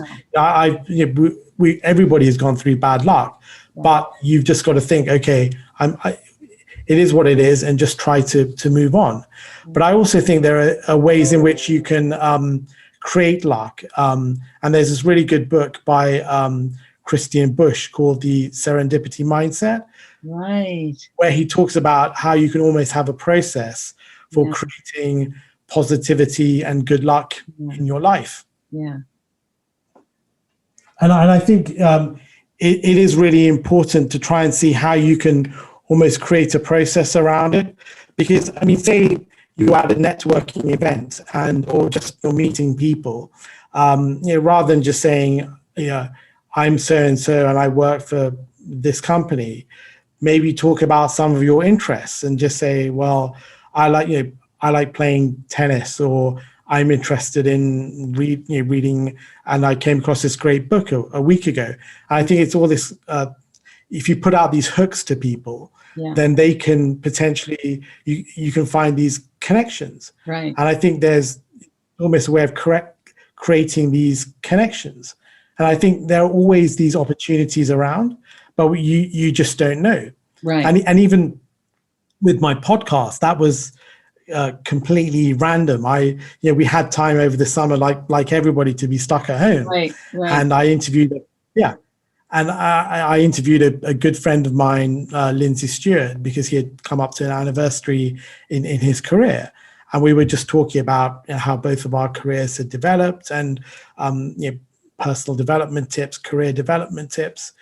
everybody has gone through bad luck, but you've just got to think, okay, it is what it is, and just try to move on. But I also think there are ways in which you can create luck. And there's this really good book by Christian Bush called The Serendipity Mindset,
right,
where he talks about how you can almost have a process for creating positivity and good luck in your life.
Yeah.
And I think it is really important to try and see how you can almost create a process around it. Because, I mean, say you're at a networking event or just you're meeting people, rather than just saying, I'm so-and-so and I work for this company, maybe talk about some of your interests and just say, well, I like playing tennis, or I'm interested in reading, and I came across this great book a week ago. And I think it's all this, if you put out these hooks to people, then they can potentially, you can find these connections.
Right.
And I think there's almost a way of creating these connections. And I think there are always these opportunities around, but you just don't know.
Right.
And even with my podcast, that was completely random. We had time over the summer, like everybody, to be stuck at home.
Right.
And I interviewed, and I interviewed a good friend of mine, Lindsay Stewart, because he had come up to an anniversary in his career. And we were just talking about how both of our careers had developed, and personal development tips, career development tips.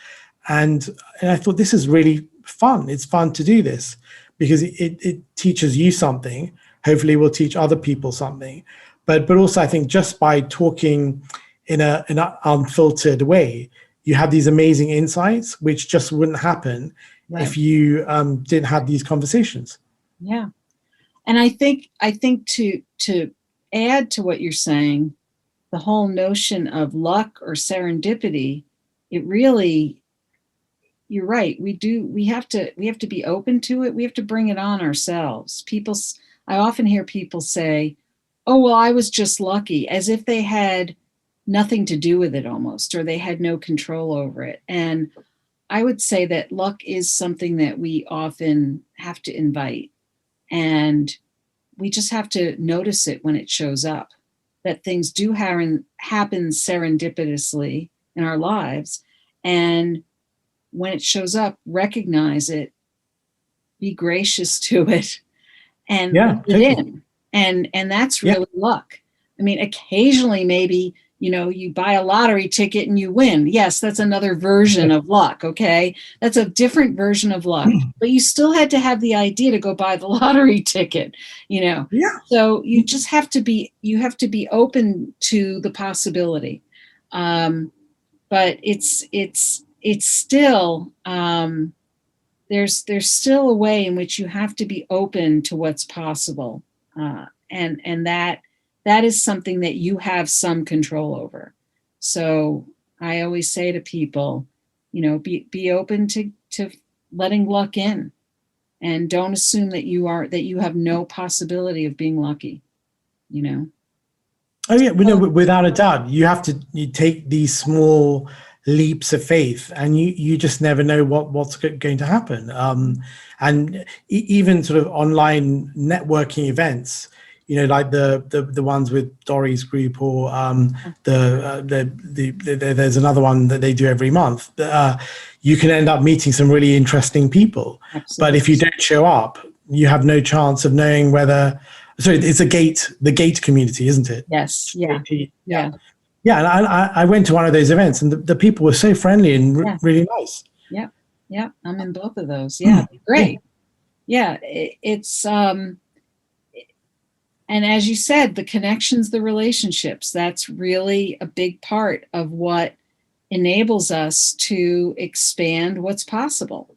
And I thought, this is really fun. It's fun to do this, because it teaches you something. Hopefully it will teach other people something. But also, I think just by talking in an unfiltered way, you have these amazing insights, which just wouldn't happen if you didn't have these conversations.
Yeah. And I think to add to what you're saying, the whole notion of luck or serendipity, it really, you're right. We have to be open to it. We have to bring it on ourselves. I often hear people say, oh, well, I was just lucky, as if they had nothing to do with it almost, or they had no control over it. And I would say that luck is something that we often have to invite, and we just have to notice it when it shows up, that things do happen serendipitously in our lives. And when it shows up, recognize it, be gracious to it, and let it in. And that's really luck. I mean, occasionally maybe you buy a lottery ticket and you win. Yes, that's another version of luck. Okay. That's a different version of luck, but you still had to have the idea to go buy the lottery ticket,
Yeah.
So you just have to be open to the possibility. But it's still, there's still a way in which you have to be open to what's possible. And that is something that you have some control over. So I always say to people, be open to letting luck in, and don't assume that you have no possibility of being lucky.
Oh yeah, without a doubt, you take these small leaps of faith, and you just never know what's going to happen. And even sort of online networking events, like the ones with Dory's group, or there's another one that they do every month. You can end up meeting some really interesting people.
Absolutely.
But if you don't show up, you have no chance of knowing whether. So it's the gate community, isn't it?
Yes. Yeah. Yeah.
Yeah. And I went to one of those events, and the people were so friendly and really nice.
Yeah. Yeah. I'm in both of those. Yeah. Great. Yeah. It's, and as you said, the connections, the relationships, that's really a big part of what enables us to expand what's possible.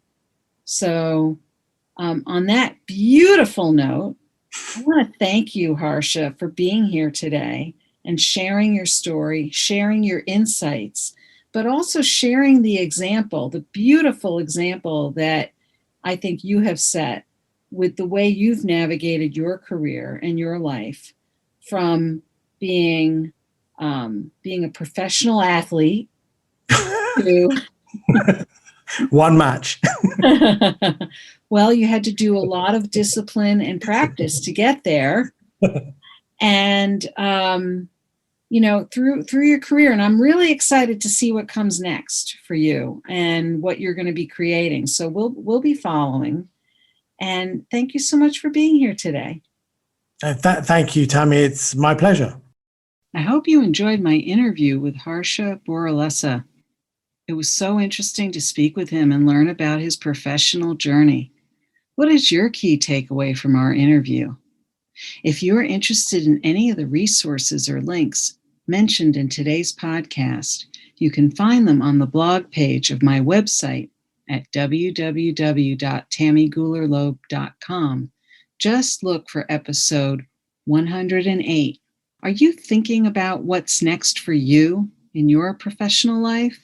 So on that beautiful note, I want to thank you, Harsha, for being here today and sharing your story, sharing your insights, but also sharing the example, the beautiful example that I think you have set with the way you've navigated your career and your life, from being a professional athlete to
one match.
Well, you had to do a lot of discipline and practice to get there. And, through your career. And I'm really excited to see what comes next for you and what you're going to be creating. So we'll be following. And thank you so much for being here today.
Thank you, Tammy. It's my pleasure.
I hope you enjoyed my interview with Harsha Boralessa. It was so interesting to speak with him and learn about his professional journey. What is your key takeaway from our interview? If you are interested in any of the resources or links mentioned in today's podcast, you can find them on the blog page of my website at www.tammygoulerloeb.com. Just look for episode 108. Are you thinking about what's next for you in your professional life?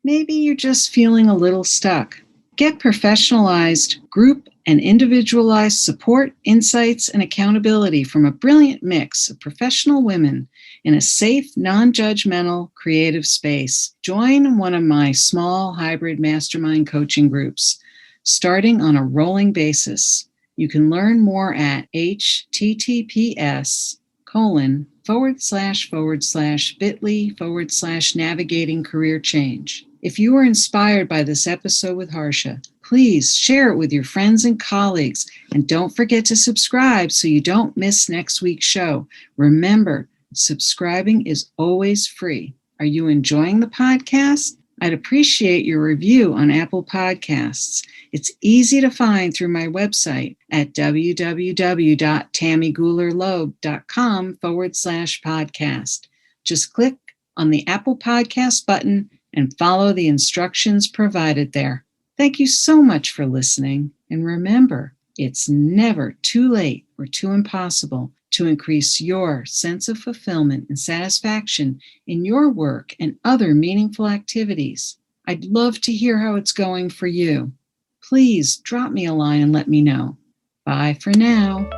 Maybe you're just feeling a little stuck. Get professionalized group and individualized support, insights, and accountability from a brilliant mix of professional women in a safe, non-judgmental, creative space. Join one of my small hybrid mastermind coaching groups, starting on a rolling basis. You can learn more at https://bit.ly/navigating career change. If you were inspired by this episode with Harsha, please share it with your friends and colleagues, and don't forget to subscribe so you don't miss next week's show. Remember, subscribing is always free. Are you enjoying the podcast? I'd appreciate your review on Apple Podcasts. It's easy to find through my website at www.tammygoulerloeb.com/podcast. Just click on the Apple Podcast button and follow the instructions provided there. Thank you so much for listening. And remember, it's never too late or too impossible to increase your sense of fulfillment and satisfaction in your work and other meaningful activities. I'd love to hear how it's going for you. Please drop me a line and let me know. Bye for now.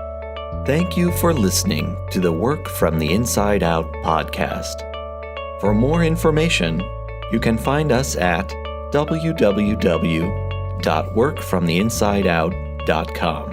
Thank you for listening to the Work from the Inside Out podcast. For more information, you can find us at www.workfromtheinsideout.com.